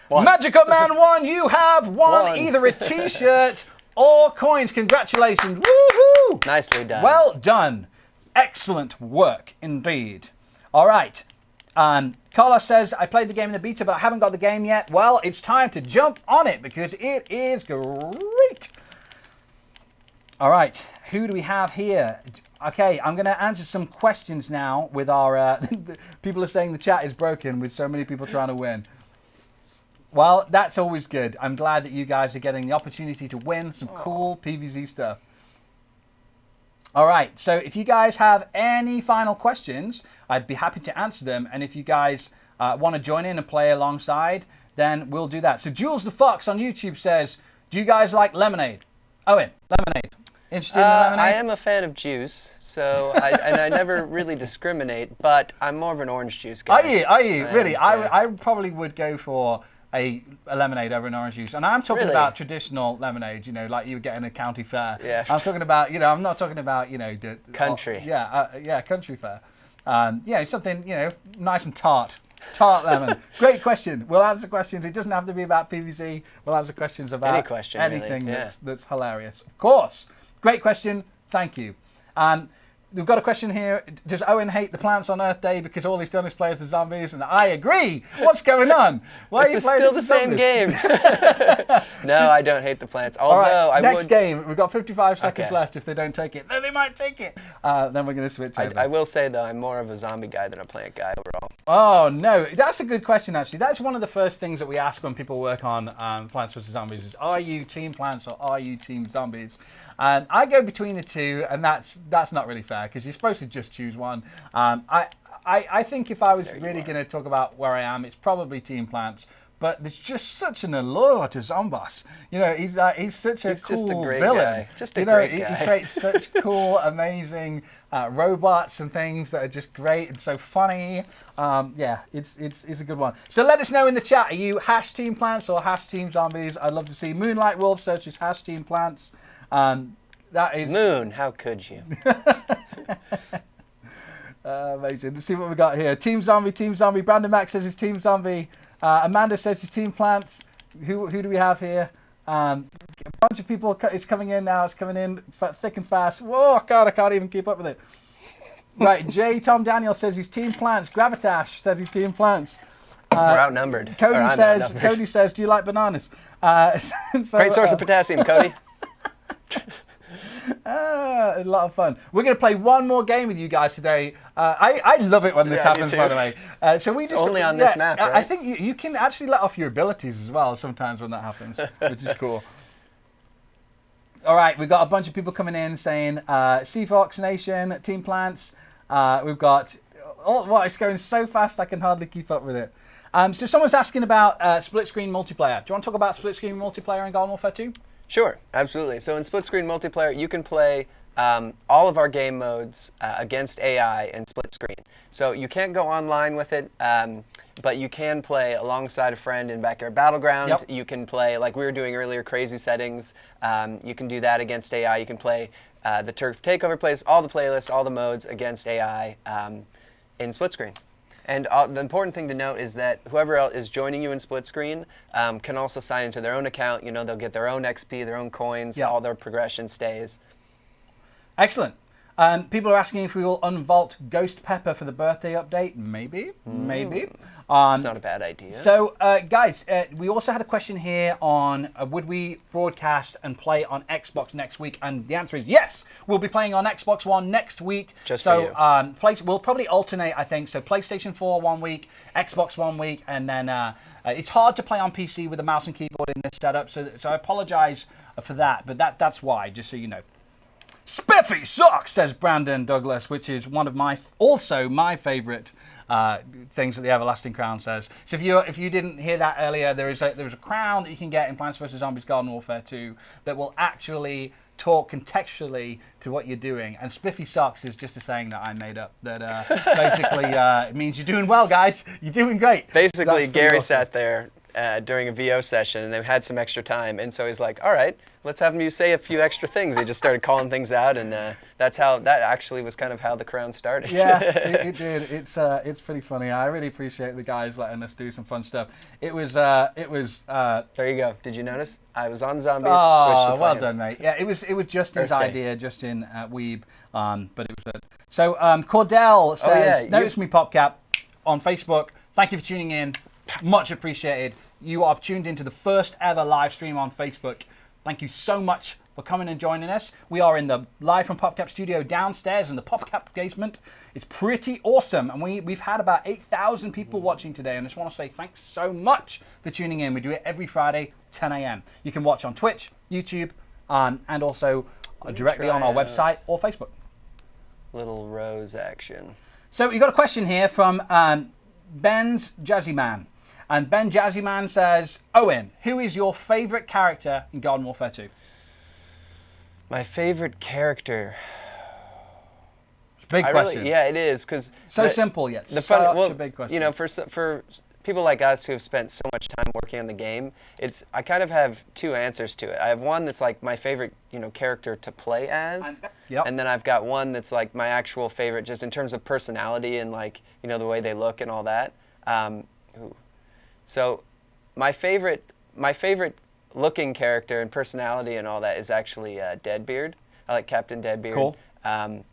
1. Magica Man 1, you have won either a t-shirt or coins. Congratulations. Woohoo! Nicely done. Well done. Excellent work indeed. All right. Carlos says, I played the game in the beta, but I haven't got the game yet. Well, it's time to jump on it because it is great. All right. Who do we have here? Okay, I'm going to answer some questions now with our... people are saying the chat is broken with so many people trying to win. Well, that's always good. I'm glad that you guys are getting the opportunity to win some cool PvZ stuff. All right, so if you guys have any final questions, I'd be happy to answer them. And if you guys want to join in and play alongside, then we'll do that. So Jules the Fox on YouTube says, do you guys like lemonade? Owen, lemonade. Interested in the lemonade? I am a fan of juice, so I never really discriminate, but I'm more of an orange juice guy. Are you? Really? Yeah. I probably would go for a lemonade over an orange juice. And I'm talking about traditional lemonade, you know, like you would get in a county fair. Yeah. I'm talking about, you know, I'm not talking about, you know, the country. Yeah, country fair. Yeah, something, you know, nice and tart. Tart lemon. Great question. We'll answer questions. It doesn't have to be about PvZ. We'll answer questions about anything really. That's hilarious. Of course. Great question. Thank you. We've got a question here. Does Owen hate the plants on Earth Day because all he's done is play as the zombies? And I agree. What's going on? Why are you playing still the same game. No, I don't hate the plants. Although all right, I next game. We've got 55 seconds left. If they don't take it, then they might take it. Then we're going to switch over. I will say, though, I'm more of a zombie guy than a plant guy overall. Oh, no. That's a good question, actually. That's one of the first things that we ask when people work on Plants vs. Zombies is, are you team plants or are you team zombies? And I go between the two, and that's not really fair because you're supposed to just choose one. I think if I was really going to talk about where I am, it's probably team plants. but there's just such an allure to Zomboss. You know, he's such a cool just a great villain. guy. Just a great guy. He creates such cool, amazing robots and things that are just great and so funny. Yeah, it's a good one. So let us know in the chat. Are you #Team Plants or #Team Zombies? I'd love to see. Moonlight Wolf searches #Team Plants. That is Moon. How could you? amazing. Let's see what we got here. Team Zombie, Team Zombie. Brandon Mack says it's Team Zombie. Amanda says it's Team Plants. Who do we have here? A bunch of people is coming in now. It's coming in thick and fast. Whoa, God, I can't even keep up with it. Right, Tom Daniel says he's Team Plants. Gravitas says he's Team Plants. We're outnumbered. Cody says, do you like bananas? Great source of potassium, Cody. A lot of fun. We're going to play one more game with you guys today. I love it when this happens, by the way. So we it's only on this map, right? I think you can actually let off your abilities as well sometimes when that happens, which is cool. All right, we've got a bunch of people coming in saying Seafox Nation, Team Plants. We've got... it's going so fast I can hardly keep up with it. So someone's asking about split-screen multiplayer. Do you want to talk about split-screen multiplayer in Garden Warfare 2? Sure, absolutely. So in split-screen multiplayer, you can play all of our game modes against AI in split screen. So you can't go online with it, but you can play alongside a friend in Backyard Battleground. Yep. You can play, like we were doing earlier, crazy settings. You can do that against AI. You can play the Turf Takeover plays, all the playlists, all the modes against AI in split screen. And the important thing to note is that whoever else is joining you in split screen can also sign into their own account. You know, they'll get their own XP, their own coins, all their progression stays. Excellent. People are asking if we will unvault Ghost Pepper for the birthday update. Maybe, maybe. It's not a bad idea. So, guys, we also had a question here on would we broadcast and play on Xbox next week? And the answer is yes. We'll be playing on Xbox One next week. Just for you. We'll probably alternate, I think. So PlayStation 4 one week, Xbox 1 week, and then it's hard to play on PC with a mouse and keyboard in this setup. So I apologize for that, but that's why, just so you know. Spiffy sucks, says Brandon Douglas, which is one of my favorite things that the Everlasting Crown says. So if you didn't hear that earlier, there is a crown that you can get in Plants vs Zombies Garden Warfare 2 that will actually talk contextually to what you're doing. And Spiffy sucks is just a saying that I made up that basically it means you're doing well, guys. You're doing great. Basically, so Gary sat there during a VO session and they had some extra time, and so he's like, all right, let's have you say a few extra things. He just started calling things out, and that actually was kind of how the crown started. Yeah, it did. It's pretty funny. I really appreciate the guys letting us do some fun stuff. It was. There you go. Did you notice? I was on Zombies. Oh, switched to well Plants. done, mate. Yeah, it was Justin's idea, Justin Weeb, but it was good. So Cordell says, "Notice me, PopCap, on Facebook. Thank you for tuning in. Much appreciated. You are tuned into the first ever live stream on Facebook. Thank you so much for coming and joining us. We are in the live from PopCap studio downstairs in the PopCap basement. It's pretty awesome, and we've had about 8,000 people watching today, and I just want to say thanks so much for tuning in. We do it every Friday, 10 a.m. You can watch on Twitch, YouTube, and also directly on our website or Facebook. Little Rose action. So you got a question here from Ben's Jazzy Man. And Ben Jazzyman says, Owen, who is your favorite character in Garden Warfare 2? My favorite character. It's a big question. Yeah, it is, because simple yet such a big question. You know, for people like us who have spent so much time working on the game, I kind of have two answers to it. I have one that's like my favorite, character to play as, and then I've got one that's like my actual favorite, just in terms of personality and like the way they look and all that. So my favorite looking character and personality and all that is actually Deadbeard. I like Captain Deadbeard. Cool. I'm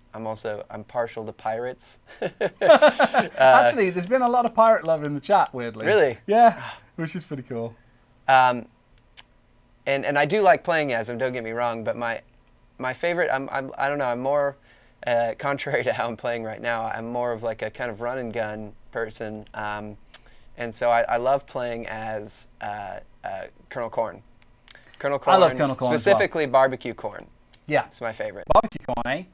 partial to pirates. Actually, there's been a lot of pirate love in the chat, weirdly. Really? Yeah, which is pretty cool. And I do like playing as him, don't get me wrong, but my favorite, I don't know, I'm more, contrary to how I'm playing right now, I'm more of like a kind of run and gun person. And so I love playing as Colonel Corn. Colonel Corn. I love Colonel Corn specifically as well. Barbecue Corn. Yeah, it's my favorite. Barbecue Corn, eh?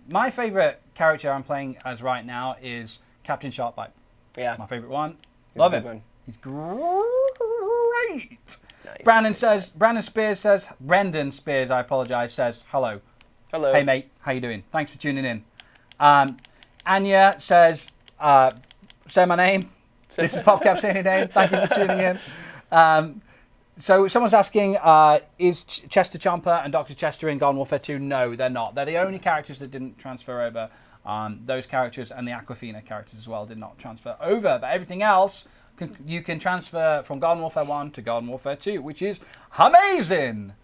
My favorite character I'm playing as right now is Captain Sharkbite. Yeah. My favorite one. He's love a him. good one. He's great. Sweet. Nice. Brendan Spears, I apologize, says, hello. Hello. Hey, mate. How you doing? Thanks for tuning in. Anya says, say my name. This is PopCap saying your name. Thank you for tuning in. So someone's asking, is Chester Chomper and Dr. Chester in Garden Warfare 2? No, they're not. They're the only characters that didn't transfer over. Those characters and the Aquafina characters as well did not transfer over. But everything else, you can transfer from Garden Warfare 1 to Garden Warfare 2, which is amazing.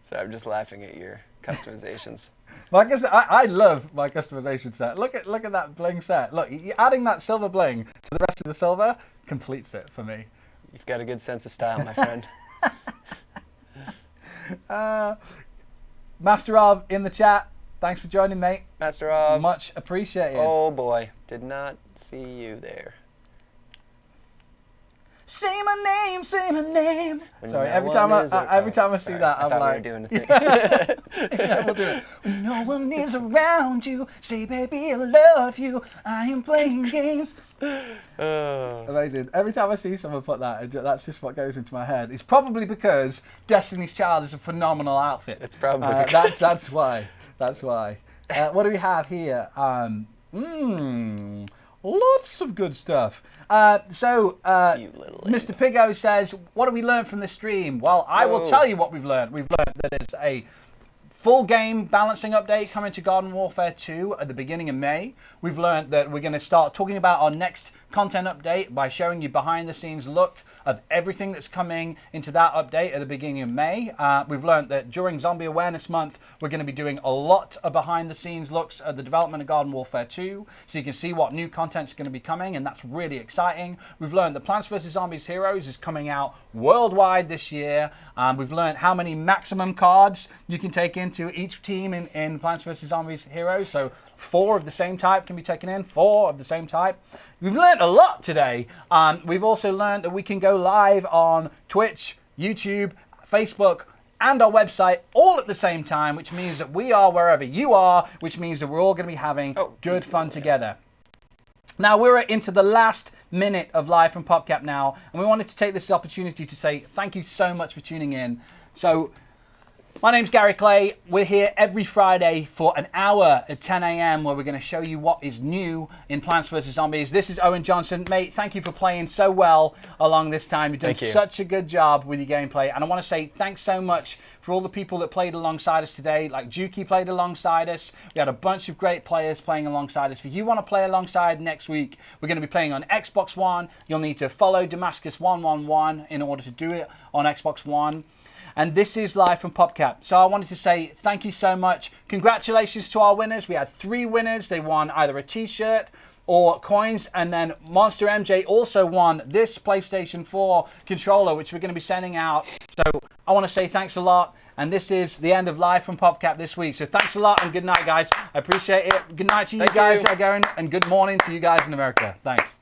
So I'm just laughing at your customizations. I love my customization set. Look at that bling set. Look, adding that silver bling to the rest of the silver completes it for me. You've got a good sense of style, my friend. Master Rob in the chat. Thanks for joining, mate. Master Rob. Much appreciated. Oh boy, did not see you there. Say my name, say my name. When Sorry, no every time I see sorry, that, I I'm thought like, we were doing a thing. yeah, we'll do it. When no one is around you, say, baby, I love you. I am playing games. Amazing. Every time I see someone put that, that's just what goes into my head. It's probably because Destiny's Child is a phenomenal outfit. It's probably because. That's why. That's why. What do we have here? Lots of good stuff. Mr. Piggo says, what have we learned from this stream? Well, I will tell you what we've learned. We've learned that it's a full game balancing update coming to Garden Warfare 2 at the beginning of May. We've learned that we're going to start talking about our next content update by showing you behind the scenes look of everything that's coming into that update at the beginning of May. We've learned that during Zombie Awareness Month, we're going to be doing a lot of behind the scenes looks at the development of Garden Warfare 2, so you can see what new content's going to be coming, and that's really exciting. We've learned that Plants vs. Zombies Heroes is coming out worldwide this year. We've learned how many maximum cards you can take into each team in Plants vs. Zombies Heroes, so 4 of the same type can be taken in, 4 of the same type. We've learned a lot today. We've also learned that we can go live on Twitch, YouTube, Facebook, and our website all at the same time, which means that we are wherever you are, which means that we're all going to be having good fun together. Now, we're into the last minute of Live from PopCap now, and we wanted to take this opportunity to say thank you so much for tuning in. So, my name's Gary Clay. We're here every Friday for an hour at 10 a.m. where we're going to show you what is new in Plants vs. Zombies. This is Owen Johnson. Mate, thank you for playing so well along this time. You've done such a good job with your gameplay. And I want to say thanks so much for all the people that played alongside us today. Like Juki played alongside us. We had a bunch of great players playing alongside us. If you want to play alongside next week, we're going to be playing on Xbox One. You'll need to follow Damascus111 in order to do it on Xbox One. And this is Live from PopCap. So I wanted to say thank you so much. Congratulations to our winners. We had 3 winners. They won either a t-shirt or coins. And then Monster MJ also won this PlayStation 4 controller, which we're going to be sending out. So I want to say thanks a lot. And this is the end of Live from PopCap this week. So thanks a lot and good night, guys. I appreciate it. Good night to you guys, Garen, and good morning to you guys in America. Thanks.